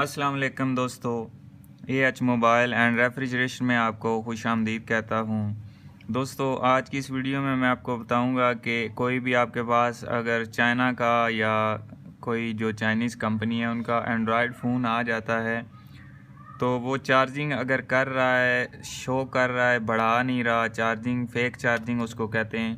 अस्सलाम वालेकुम दोस्तों, एएच मोबाइल एंड रेफ्रिजरेशन में आपको खुशामदीद कहता हूँ। दोस्तों, आज की इस वीडियो में मैं आपको बताऊँगा कि कोई भी आपके पास अगर चाइना का या कोई जो चाइनीज़ कंपनी है उनका एंड्रॉयड फ़ोन आ जाता है तो वो चार्जिंग अगर कर रहा है, शो कर रहा है, बढ़ा नहीं रहा, चार्जिंग फेक चार्जिंग उसको कहते हैं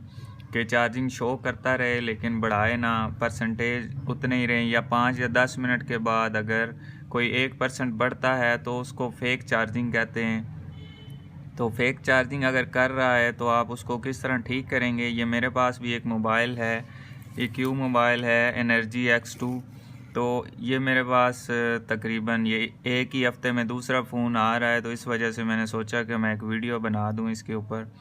कि चार्जिंग शो करता रहे लेकिन बढ़ाए ना, परसेंटेज उतने ही रहे, या 5 या 10 मिनट के बाद अगर कोई 1% बढ़ता है तो उसको फेक चार्जिंग कहते हैं। तो फेक चार्जिंग अगर कर रहा है तो आप उसको किस तरह ठीक करेंगे। ये मेरे पास भी एक मोबाइल है, ये क्यू मोबाइल है, एनर्जी X2। तो ये मेरे पास तकरीबन ये एक ही हफ़्ते में दूसरा फ़ोन आ रहा है, तो इस वजह से मैंने सोचा कि मैं एक वीडियो बना दूं इसके ऊपर।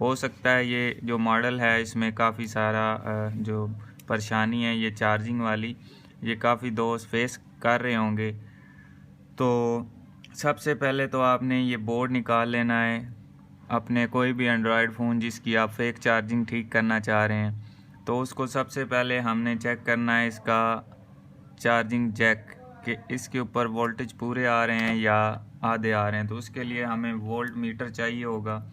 हो सकता है ये जो मॉडल है इसमें काफ़ी सारा जो परेशानी है ये चार्जिंग वाली, ये काफ़ी दोस्त फेस कर रहे होंगे। तो सबसे पहले तो आपने ये बोर्ड निकाल लेना है अपने कोई भी एंड्रॉयड फ़ोन जिसकी आप फेक चार्जिंग ठीक करना चाह रहे हैं। तो उसको सबसे पहले हमने चेक करना है इसका चार्जिंग जैक कि इसके ऊपर वोल्टेज पूरे आ रहे हैं या आधे आ रहे हैं। तो उसके लिए हमें वोल्ट मीटर चाहिए होगा।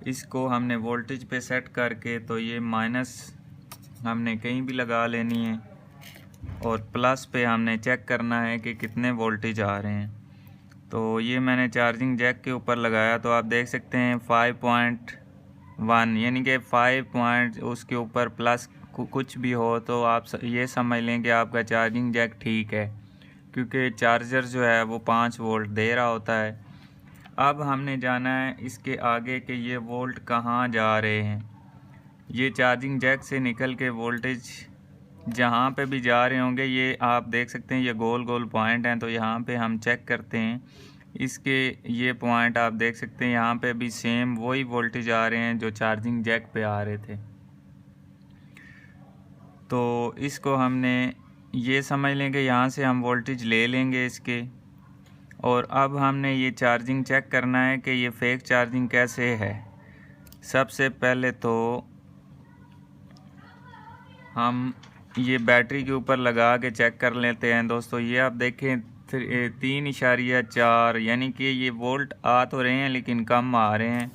इसको हमने वोल्टेज पे सेट करके, तो ये माइनस हमने कहीं भी लगा लेनी है और प्लस पे हमने चेक करना है कि कितने वोल्टेज आ रहे हैं। तो ये मैंने चार्जिंग जैक के ऊपर लगाया तो आप देख सकते हैं 5.1, यानी कि 5 पॉइंट उसके ऊपर प्लस कुछ भी हो तो आप ये समझ लें कि आपका चार्जिंग जैक ठीक है, क्योंकि चार्जर जो है वो 5 वोल्ट दे रहा होता है। अब हमने जाना है इसके आगे कि ये वोल्ट कहाँ जा रहे हैं। ये चार्जिंग जैक से निकल के वोल्टेज जहाँ पे भी जा रहे होंगे, ये आप देख सकते हैं ये गोल गोल पॉइंट हैं। तो यहाँ पे हम चेक करते हैं इसके, ये पॉइंट आप देख सकते हैं यहाँ पे भी सेम वही वोल्टेज आ रहे हैं जो चार्जिंग जैक पे आ रहे थे। तो इसको हमने ये समझ लें कि यहाँ से हम वोल्टेज ले लेंगे इसके। और अब हमने ये चार्जिंग चेक करना है कि ये फेक चार्जिंग कैसे है। सबसे पहले तो हम ये बैटरी के ऊपर लगा के चेक कर लेते हैं। दोस्तों, ये आप देखें 3.4, यानी कि ये वोल्ट आ तो रहे हैं लेकिन कम आ रहे हैं,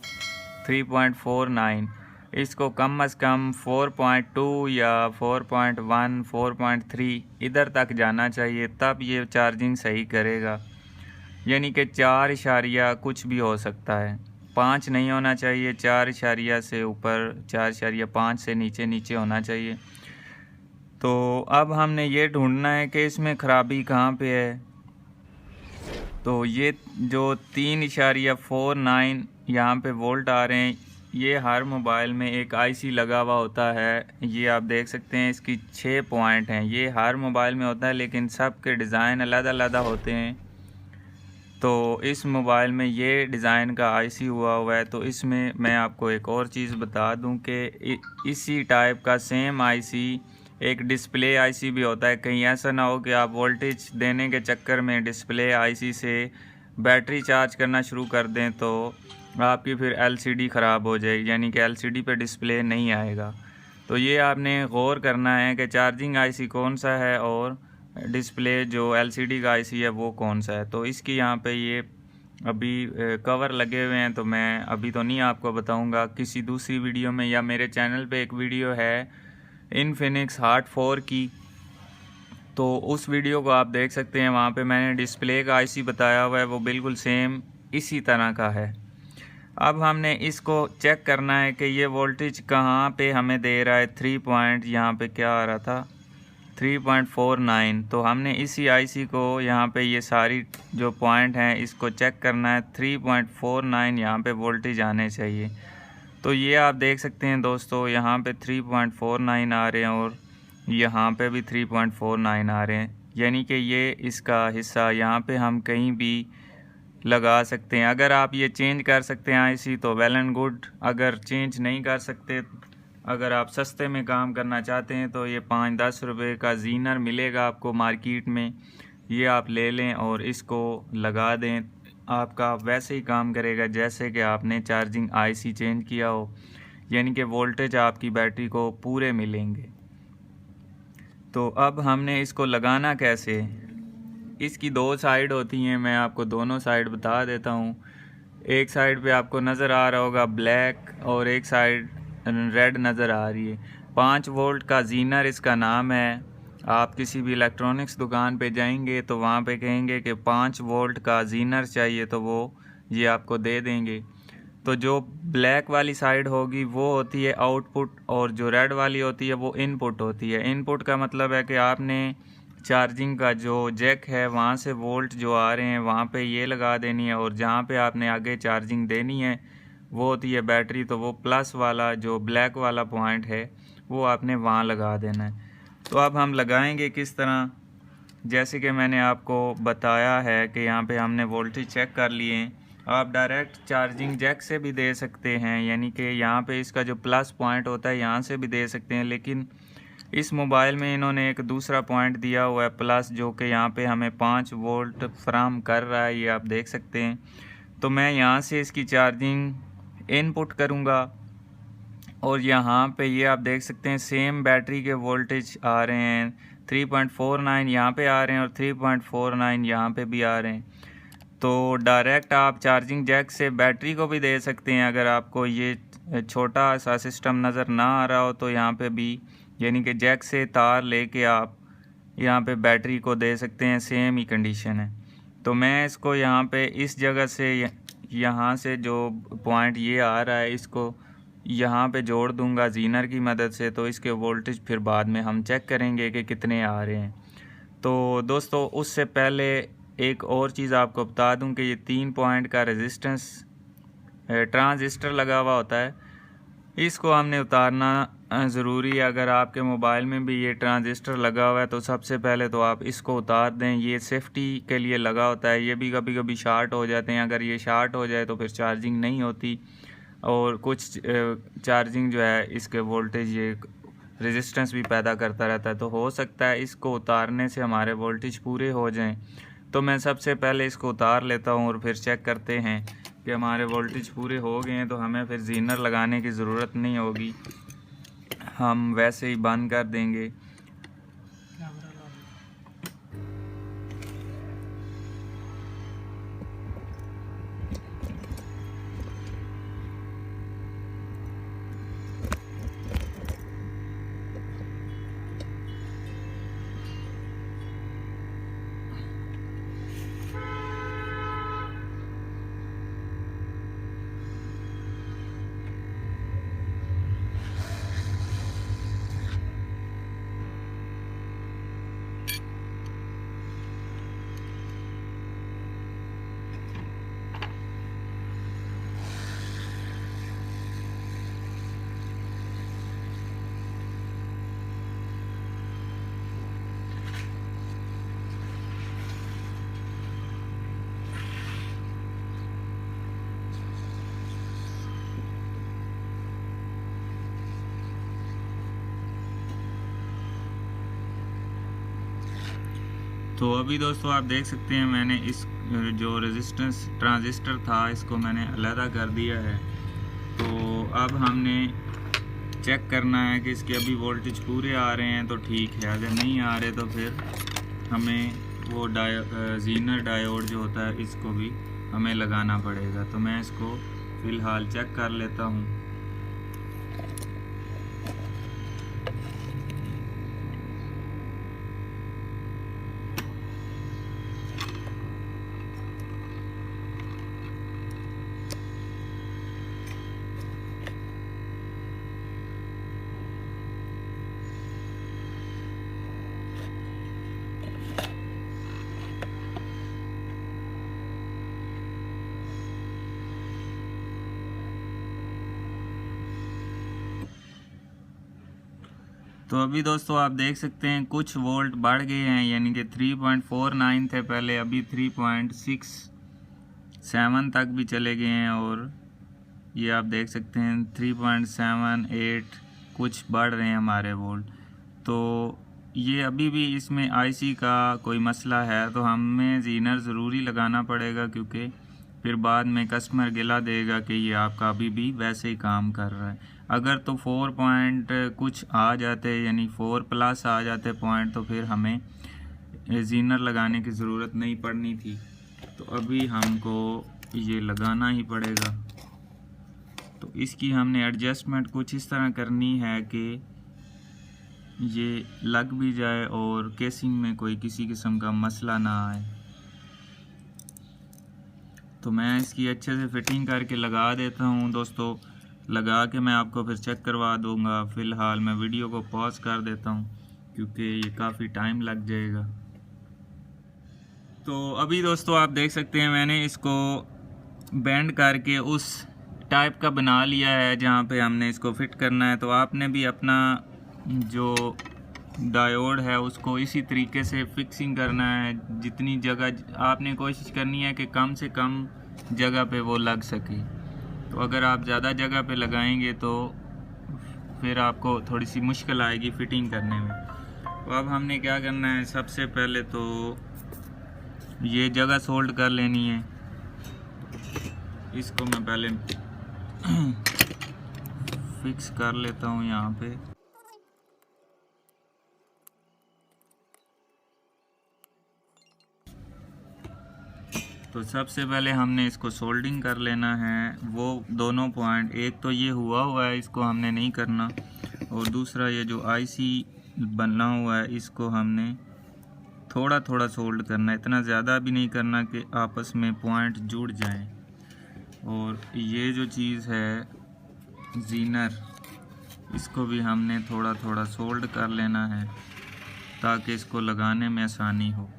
3.49। इसको कम से कम 4.2 या 4.1, 4.3 इधर तक जाना चाहिए, तब ये चार्जिंग सही करेगा। यानी कि 4 इशारिया कुछ भी हो सकता है, 5 नहीं होना चाहिए, 4 इशारिया से ऊपर, 4.5 से नीचे नीचे होना चाहिए। तो अब हमने ये ढूंढना है कि इसमें ख़राबी कहाँ पे है। तो ये जो 3.49 यहाँ पे वोल्ट आ रहे हैं, ये हर मोबाइल में एक आईसी लगा हुआ होता है। ये आप देख सकते हैं इसकी 6 पॉइंट हैं, ये हर मोबाइल में होता है लेकिन सब के डिज़ाइन अलग अलग होते हैं। तो इस मोबाइल में ये डिज़ाइन का आईसी हुआ है। तो इसमें मैं आपको एक और चीज़ बता दूं कि इसी टाइप का सेम आईसी एक डिस्प्ले आईसी भी होता है। कहीं ऐसा ना हो कि आप वोल्टेज देने के चक्कर में डिस्प्ले आईसी से बैटरी चार्ज करना शुरू कर दें तो आपकी फिर एलसीडी ख़राब हो जाएगी, यानी कि एलसीडी पे डिस्प्ले नहीं आएगा। तो ये आपने गौर करना है कि चार्जिंग आईसी कौन सा है और डिस्प्ले जो एलसीडी का आईसी है वो कौन सा है। तो इसकी यहाँ पे ये अभी कवर लगे हुए हैं, तो मैं अभी तो नहीं आपको बताऊंगा, किसी दूसरी वीडियो में, या मेरे चैनल पे एक वीडियो है इनफिनिक्स हार्ट 4 की, तो उस वीडियो को आप देख सकते हैं। वहाँ पे मैंने डिस्प्ले का आईसी बताया हुआ है, वो बिल्कुल सेम इसी तरह का है। अब हमने इसको चेक करना है कि ये वोल्टेज कहाँ पे हमें दे रहा है। 3 पॉइंट यहाँ पे क्या आ रहा था, 3.49। तो हमने इसी आईसी को यहाँ पे ये सारी जो पॉइंट हैं इसको चेक करना है। 3.49 यहाँ पे वोल्टेज आने चाहिए। तो ये आप देख सकते हैं दोस्तों, यहाँ पे 3.49 आ रहे हैं और यहाँ पे भी 3.49 आ रहे हैं, यानी कि ये इसका हिस्सा यहाँ पे हम कहीं भी लगा सकते हैं। अगर आप ये चेंज कर सकते हैं आईसी तो वेल एंड गुड, अगर चेंज नहीं कर सकते, अगर आप सस्ते में काम करना चाहते हैं तो ये 5-10 रुपये का जीनर मिलेगा आपको मार्केट में, ये आप ले लें और इसको लगा दें। आपका वैसे ही काम करेगा जैसे कि आपने चार्जिंग आईसी चेंज किया हो, यानी कि वोल्टेज आपकी बैटरी को पूरे मिलेंगे। तो अब हमने इसको लगाना कैसे, इसकी दो साइड होती हैं, मैं आपको दोनों साइड बता देता हूँ। एक साइड पे आपको नज़र आ रहा होगा ब्लैक और एक साइड रेड नज़र आ रही है। 5 वोल्ट का जीनर इसका नाम है। आप किसी भी इलेक्ट्रॉनिक्स दुकान पे जाएंगे तो वहाँ पे कहेंगे कि 5 वोल्ट का जीनर चाहिए, तो वो ये आपको दे देंगे। तो जो ब्लैक वाली साइड होगी वो होती है आउटपुट, और जो रेड वाली होती है वो इनपुट होती है। इनपुट का मतलब है कि आपने चार्जिंग का जो जैक है वहाँ से वोल्ट जो आ रहे हैं वहाँ पे ये लगा देनी है, और जहाँ पे आपने आगे चार्जिंग देनी है वो होती है बैटरी, तो वो प्लस वाला जो ब्लैक वाला पॉइंट है वो आपने वहाँ लगा देना है। तो अब हम लगाएंगे किस तरह, जैसे कि मैंने आपको बताया है कि यहाँ पे हमने वोल्टेज चेक कर लिए हैं। आप डायरेक्ट चार्जिंग जैक से भी दे सकते हैं, यानी कि यहाँ पे इसका जो प्लस पॉइंट होता है यहाँ से भी दे सकते हैं, लेकिन इस मोबाइल में इन्होंने एक दूसरा पॉइंट दिया हुआ है प्लस, जो कि यहाँ पे हमें 5 वोल्ट फ्राहम कर रहा है, ये आप देख सकते हैं। तो मैं यहाँ से इसकी चार्जिंग इनपुट करूँगा, और यहाँ पे ये आप देख सकते हैं सेम बैटरी के वोल्टेज आ रहे हैं। 3.49 यहाँ पे आ रहे हैं और 3.49 यहाँ पे भी आ रहे हैं। तो डायरेक्ट आप चार्जिंग जैक से बैटरी को भी दे सकते हैं। अगर आपको ये छोटा सा सिस्टम नज़र ना आ रहा हो तो यहाँ पे भी, यानी कि जैक से तार लेके आप यहाँ पे बैटरी को दे सकते हैं, सेम ही कंडीशन है। तो मैं इसको यहाँ पे इस जगह से यहाँ से जो पॉइंट ये आ रहा है इसको यहाँ पे जोड़ दूंगा जीनर की मदद से, तो इसके वोल्टेज फिर बाद में हम चेक करेंगे कि कितने आ रहे हैं। तो दोस्तों उससे पहले एक और चीज़ आपको बता दूं कि ये 3 पॉइंट का रेजिस्टेंस ट्रांजिस्टर लगा हुआ होता है, इसको हमने उतारना ज़रूरी है। अगर आपके मोबाइल में भी ये ट्रांजिस्टर लगा हुआ है तो सबसे पहले तो आप इसको उतार दें। ये सेफ्टी के लिए लगा होता है, ये भी कभी कभी शार्ट हो जाते हैं। अगर ये शार्ट हो जाए तो फिर चार्जिंग नहीं होती, और कुछ चार्जिंग जो है इसके वोल्टेज ये रेजिस्टेंस भी पैदा करता रहता है। तो हो सकता है इसको उतारने से हमारे वोल्टेज पूरे हो जाएं। तो मैं सबसे पहले इसको उतार लेता हूं और फिर चेक करते हैं कि हमारे वोल्टेज पूरे हो गए हैं। तो हमें फिर जीनर लगाने की ज़रूरत नहीं होगी, हम वैसे ही बंद कर देंगे। तो अभी दोस्तों आप देख सकते हैं मैंने इस जो रेजिस्टेंस ट्रांजिस्टर था इसको मैंने अलहदा कर दिया है। तो अब हमने चेक करना है कि इसके अभी वोल्टेज पूरे आ रहे हैं तो ठीक है, अगर नहीं आ रहे तो फिर हमें वो जीनर डायोड जो होता है इसको भी हमें लगाना पड़ेगा। तो मैं इसको फ़िलहाल चेक कर लेता हूँ। तो अभी दोस्तों आप देख सकते हैं कुछ वोल्ट बढ़ गए हैं, यानी कि 3.49 थे पहले, अभी 3.67 तक भी चले गए हैं। और ये आप देख सकते हैं 3.78 कुछ बढ़ रहे हैं हमारे वोल्ट। तो ये अभी भी इसमें आईसी का कोई मसला है, तो हमें जीनर ज़रूरी लगाना पड़ेगा, क्योंकि फिर बाद में कस्टमर गिला देगा कि ये आपका अभी भी वैसे ही काम कर रहा है। अगर तो 4 पॉइंट कुछ आ जाते, यानी 4 प्लस आ जाते पॉइंट, तो फिर हमें जीनर लगाने की ज़रूरत नहीं पड़नी थी, तो अभी हमको ये लगाना ही पड़ेगा। तो इसकी हमने एडजस्टमेंट कुछ इस तरह करनी है कि ये लग भी जाए और केसिंग में कोई किसी किस्म का मसला ना आए। तो मैं इसकी अच्छे से फिटिंग करके लगा देता हूँ दोस्तों। लगा के मैं आपको फिर चेक करवा दूँगा। फ़िलहाल मैं वीडियो को पॉज कर देता हूँ क्योंकि ये काफ़ी टाइम लग जाएगा। तो अभी दोस्तों आप देख सकते हैं मैंने इसको बेंड करके उस टाइप का बना लिया है जहाँ पे हमने इसको फिट करना है। तो आपने भी अपना जो डायोड है उसको इसी तरीके से फिक्सिंग करना है। जितनी जगह आपने कोशिश करनी है कि कम से कम जगह पे वो लग सके। तो अगर आप ज़्यादा जगह पे लगाएंगे तो फिर आपको थोड़ी सी मुश्किल आएगी फिटिंग करने में। तो अब हमने क्या करना है, सबसे पहले तो ये जगह सोल्ड कर लेनी है। इसको मैं पहले फिक्स कर लेता हूँ यहाँ पे। तो सबसे पहले हमने इसको सोल्डिंग कर लेना है। वो दोनों पॉइंट, एक तो ये हुआ है इसको हमने नहीं करना, और दूसरा ये जो आईसी बना हुआ है इसको हमने थोड़ा थोड़ा सोल्ड करना है। इतना ज़्यादा भी नहीं करना कि आपस में पॉइंट जुड़ जाएं। और ये जो चीज़ है जीनर, इसको भी हमने थोड़ा थोड़ा सोल्ड कर लेना है ताकि इसको लगाने में आसानी हो।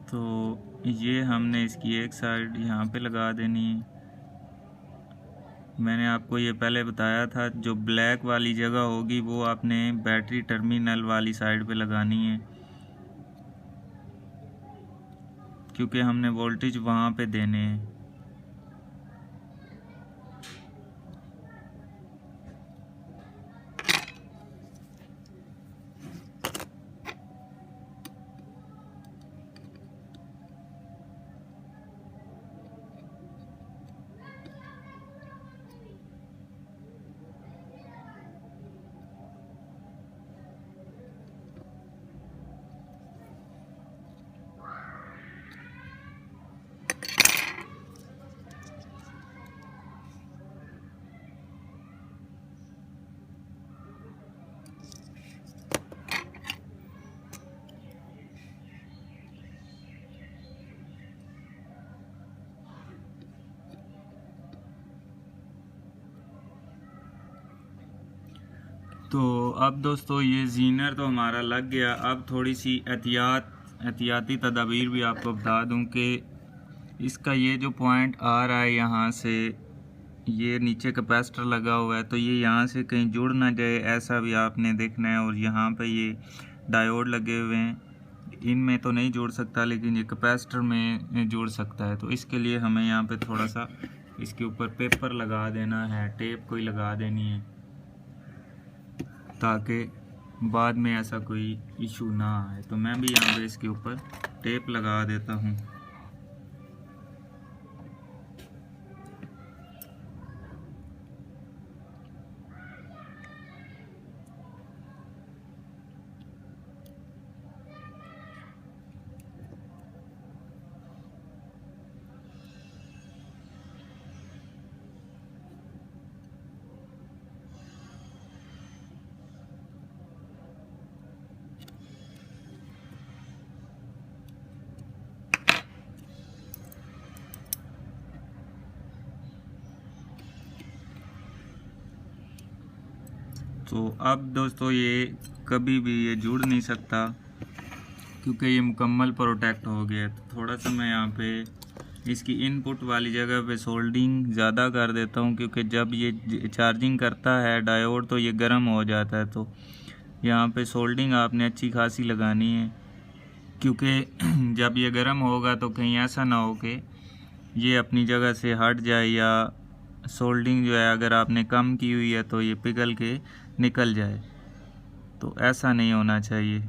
तो ये हमने इसकी एक साइड यहाँ पे लगा देनी है। मैंने आपको ये पहले बताया था, जो ब्लैक वाली जगह होगी वो आपने बैटरी टर्मिनल वाली साइड पे लगानी है, क्योंकि हमने वोल्टेज वहाँ पे देने हैं। तो अब दोस्तों ये जीनर तो हमारा लग गया। अब थोड़ी सी एहतियाती तदाबीर भी आपको बता दूं कि इसका ये जो पॉइंट आ रहा है यहाँ से, ये नीचे कैपेसिटर लगा हुआ है, तो ये यहाँ से कहीं जुड़ ना जाए ऐसा भी आपने देखना है। और यहाँ पे ये डायोड लगे हुए हैं, इनमें तो नहीं जुड़ सकता लेकिन ये कैपेसिटर में जुड़ सकता है। तो इसके लिए हमें यहाँ पे थोड़ा सा इसके ऊपर पेपर लगा देना है, टेप कोई लगा देनी है, ताकि बाद में ऐसा कोई इशू ना आए। तो मैं भी यहाँ पे इसके ऊपर टेप लगा देता हूँ। तो अब दोस्तों ये कभी भी ये जुड़ नहीं सकता क्योंकि ये मुकम्मल प्रोटेक्ट हो गया। तो थोड़ा सा मैं यहाँ पे इसकी इनपुट वाली जगह पे सोल्डिंग ज़्यादा कर देता हूँ, क्योंकि जब ये चार्जिंग करता है डायोड तो ये गर्म हो जाता है। तो यहाँ पे सोल्डिंग आपने अच्छी खासी लगानी है। क्योंकि जब ये गर्म होगा तो कहीं ऐसा ना हो कि ये अपनी जगह से हट जाए या सोल्डिंग जो है अगर आपने कम की हुई है तो ये पिघल के निकल जाए, तो ऐसा नहीं होना चाहिए।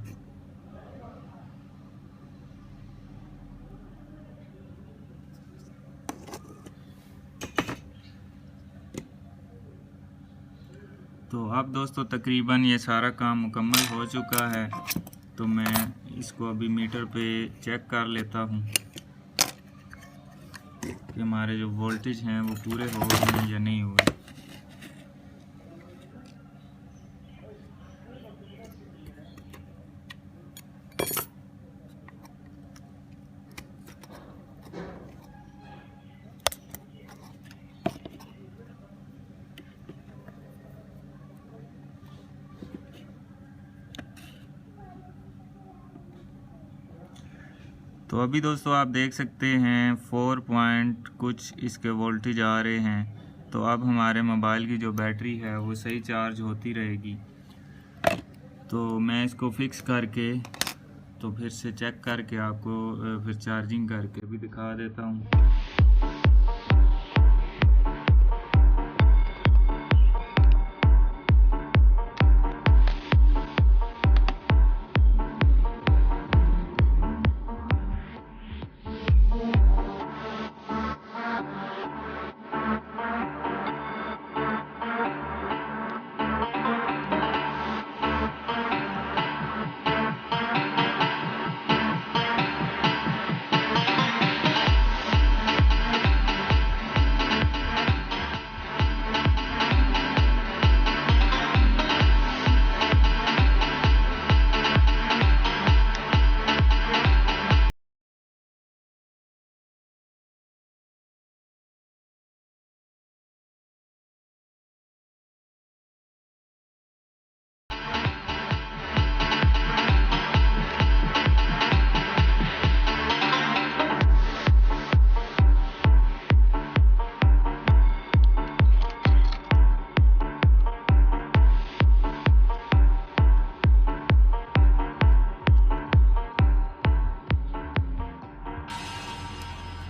तो अब दोस्तों तकरीबन ये सारा काम मुकम्मल हो चुका है, तो मैं इसको अभी मीटर पे चेक कर लेता हूँ कि हमारे जो वोल्टेज हैं वो पूरे हो गए हैं या नहीं हुए। तो अभी दोस्तों आप देख सकते हैं 4 पॉइंट कुछ इसके वोल्टेज आ रहे हैं। तो अब हमारे मोबाइल की जो बैटरी है वो सही चार्ज होती रहेगी। तो मैं इसको फिक्स करके तो फिर से चेक करके आपको फिर चार्जिंग करके भी दिखा देता हूँ।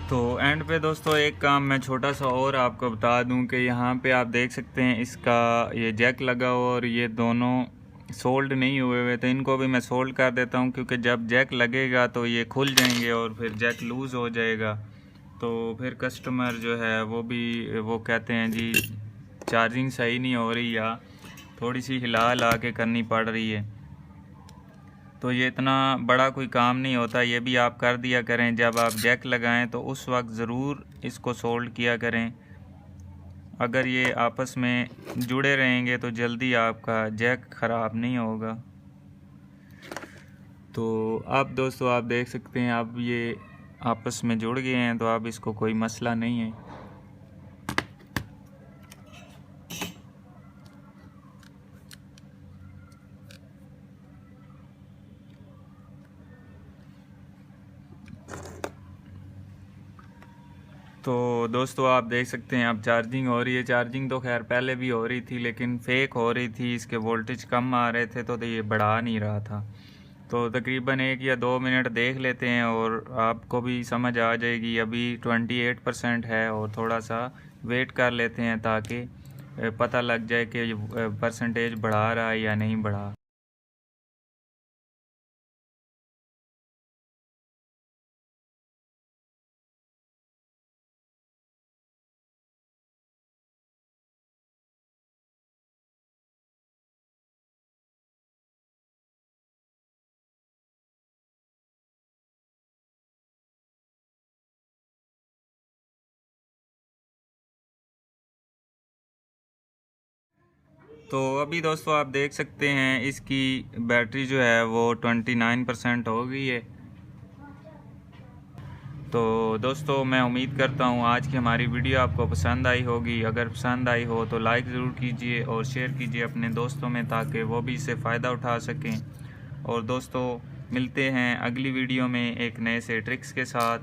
तो एंड पे दोस्तों एक काम मैं छोटा सा और आपको बता दूं कि यहाँ पे आप देख सकते हैं इसका ये जैक लगा हुआ और ये दोनों सोल्ड नहीं हुए हुए, तो इनको भी मैं सोल्ड कर देता हूँ, क्योंकि जब जैक लगेगा तो ये खुल जाएंगे और फिर जैक लूज़ हो जाएगा। तो फिर कस्टमर जो है वो कहते हैं जी चार्जिंग सही नहीं हो रही या थोड़ी सी हिला हिला के करनी पड़ रही है। तो ये इतना बड़ा कोई काम नहीं होता, ये भी आप कर दिया करें। जब आप जैक लगाएं तो उस वक्त ज़रूर इसको सोल्ड किया करें। अगर ये आपस में जुड़े रहेंगे तो जल्दी आपका जैक ख़राब नहीं होगा। तो अब दोस्तों आप देख सकते हैं अब ये आपस में जुड़ गए हैं, तो अब इसको कोई मसला नहीं है। तो दोस्तों आप देख सकते हैं अब चार्जिंग हो रही है। चार्जिंग तो खैर पहले भी हो रही थी लेकिन फेक हो रही थी, इसके वोल्टेज कम आ रहे थे तो ये बढ़ा नहीं रहा था। तो तकरीबन 1 या 2 मिनट देख लेते हैं और आपको भी समझ आ जाएगी। अभी 28% है और थोड़ा सा वेट कर लेते हैं ताकि पता लग जाए कि परसेंटेज बढ़ा रहा है या नहीं बढ़ा। तो अभी दोस्तों आप देख सकते हैं इसकी बैटरी जो है वो 29% हो गई है। तो दोस्तों मैं उम्मीद करता हूँ आज की हमारी वीडियो आपको पसंद आई होगी। अगर पसंद आई हो तो लाइक ज़रूर कीजिए और शेयर कीजिए अपने दोस्तों में, ताकि वो भी इससे फ़ायदा उठा सकें। और दोस्तों मिलते हैं अगली वीडियो में एक नए से ट्रिक्स के साथ।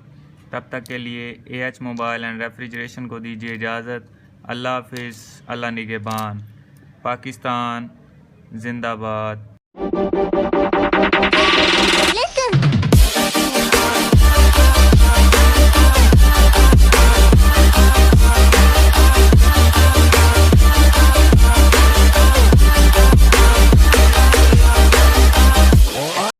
तब तक के लिए AH मोबाइल एंड रेफ्रिजरेशन को दीजिए इजाज़त। अल्लाह हाफिज़, अल्लाह निगहबान। पाकिस्तान जिंदाबाद।